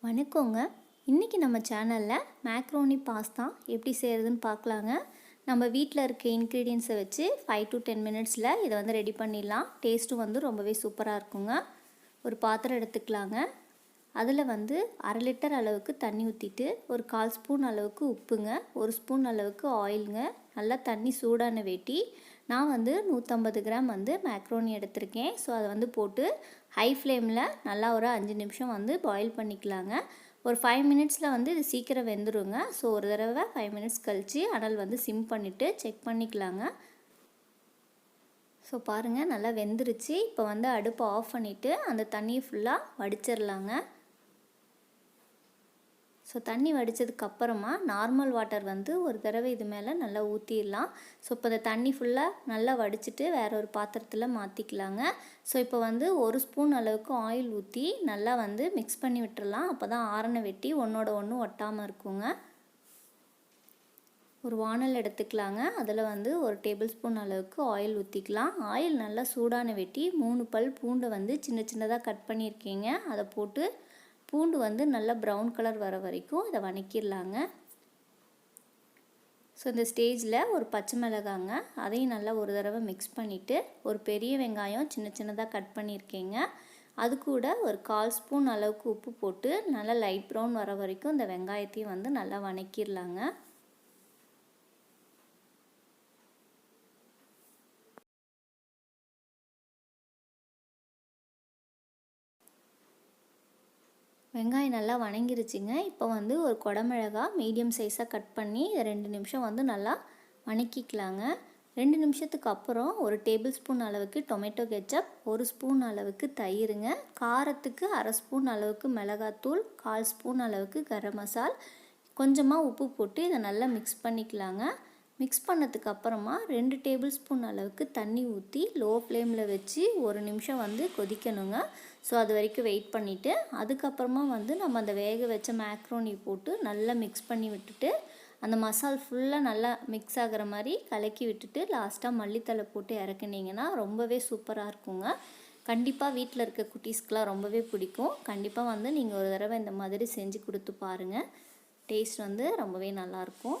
வணக்கங்க. இன்றைக்கி நம்ம சேனலில் மேக்ரோனி பாஸ்தா எப்படி செய்கிறதுன்னு பார்க்கலாங்க. நம்ம வீட்டில் இருக்க இன்க்ரீடியன்ஸை வச்சு 5 to 10 மினிட்ஸில் இதை வந்து ரெடி பண்ணிடலாம். டேஸ்ட்டும் வந்து ரொம்பவே சூப்பராக இருக்குங்க. ஒரு பாத்திரம் எடுத்துக்கலாங்க. அதில் வந்து 1/2 லிட்டர் அளவுக்கு தண்ணி ஊற்றிட்டு ஒரு 1/4 ஸ்பூன் அளவுக்கு உப்புங்க, 1 ஸ்பூன் அளவுக்கு ஆயிலுங்க. நல்லா தண்ணி சூடான வேட்டி நான் வந்து 150 கிராம் வந்து மேக்ரோனி எடுத்திருக்கேன். ஸோ அதை வந்து போட்டு ஹை ஃப்ளேமில் நல்லா ஒரு 5 நிமிஷம் வந்து பாயில் பண்ணிக்கலாங்க. ஒரு 5 மினிட்ஸில் வந்து இது சீக்கிரம் வெந்துருங்க. ஸோ ஒரு தடவை 5 மினிட்ஸ் கழித்து அனல் வந்து சிம் பண்ணிவிட்டு செக் பண்ணிக்கலாங்க. ஸோ பாருங்கள், நல்லா வெந்துருச்சு. இப்போ வந்து அடுப்பை ஆஃப் பண்ணிவிட்டு அந்த தண்ணியை ஃபுல்லாக வடிச்சிடலாங்க. ஸோ தண்ணி வடித்ததுக்கப்புறமா நார்மல் வாட்டர் வந்து ஒரு தடவை இது மேலே நல்லா ஊற்றிடலாம். ஸோ இப்போ இந்த தண்ணி ஃபுல்லாக நல்லா வடிச்சிட்டு வேற ஒரு பாத்திரத்தில் மாற்றிக்கலாங்க. ஸோ இப்போ வந்து 1 ஸ்பூன் அளவுக்கு ஆயில் ஊற்றி நல்லா வந்து மிக்ஸ் பண்ணி விட்டுறலாம். அப்போ தான் ஆரணை வெட்டி ஒன்றோட ஒன்று ஒட்டாமல் இருக்குங்க. ஒரு வானல் எடுத்துக்கலாங்க. அதில் வந்து ஒரு டேபிள் ஸ்பூன் அளவுக்கு ஆயில் ஊற்றிக்கலாம். ஆயில் நல்லா சூடான வெட்டி 3 பல் பூண்டை வந்து சின்ன சின்னதாக கட் பண்ணியிருக்கீங்க. அதை போட்டு பூண்டு வந்து நல்லா ப்ரௌன் கலர் வர வரைக்கும் இதை வதக்கிடலாங்க. ஸோ இந்த ஸ்டேஜில் ஒரு பச்சை மிளகாங்க, அதையும் நல்லா ஒரு தடவை மிக்ஸ் பண்ணிவிட்டு ஒரு பெரிய வெங்காயம் சின்ன சின்னதாக கட் பண்ணியிருக்கேங்க. அது கூட ஒரு 1/4 ஸ்பூன் அளவுக்கு உப்பு போட்டு நல்லா லைட் ப்ரௌன் வர வரைக்கும் இந்த வெங்காயத்தையும் வந்து நல்லா வதக்கிடலாங்க. வெங்காயம் நல்லா வதங்கிருச்சுங்க. இப்போ வந்து ஒரு குடமிளகா மீடியம் சைஸாக கட் பண்ணி 2 நிமிஷம் வந்து நல்லா வதக்கிக்கலாங்க. 2 நிமிஷத்துக்கு அப்புறம் ஒரு டேபிள் ஸ்பூன் அளவுக்கு டொமேட்டோ கெச்சப், 1 ஸ்பூன் அளவுக்கு தயிருங்க, காரத்துக்கு 1/2 ஸ்பூன் அளவுக்கு மிளகாத்தூள், 1/4 ஸ்பூன் அளவுக்கு கரம் மசால், கொஞ்சமாக உப்பு போட்டு இதை நல்லா மிக்ஸ் பண்ணிக்கலாங்க. மிக்ஸ் பண்ணதுக்கு அப்புறமா 2 டேபிள் ஸ்பூன் அளவுக்கு தண்ணி ஊற்றி லோ ஃப்ளேமில் வச்சு 1 நிமிஷம் வந்து கொதிக்கணுங்க. ஸோ அது வரைக்கும் வெயிட் பண்ணிவிட்டு அதுக்கப்புறமா வந்து நம்ம அந்த வேக வச்ச மேக்ரோனி போட்டு நல்லா மிக்ஸ் பண்ணி விட்டுட்டு அந்த மசால் ஃபுல்லாக நல்லா மிக்ஸ் ஆகிற மாதிரி கலக்கி விட்டுட்டு லாஸ்ட்டாக மல்லித்தலை போட்டு இறக்குனீங்கன்னா ரொம்பவே சூப்பராக இருக்குங்க. கண்டிப்பாக வீட்டில் இருக்க குட்டீஸ்க்கெலாம் ரொம்பவே பிடிக்கும். கண்டிப்பாக வந்து நீங்கள் ஒரு தடவை இந்த மாதிரி செஞ்சு கொடுத்து பாருங்கள். டேஸ்ட் வந்து ரொம்பவே நல்லாயிருக்கும்.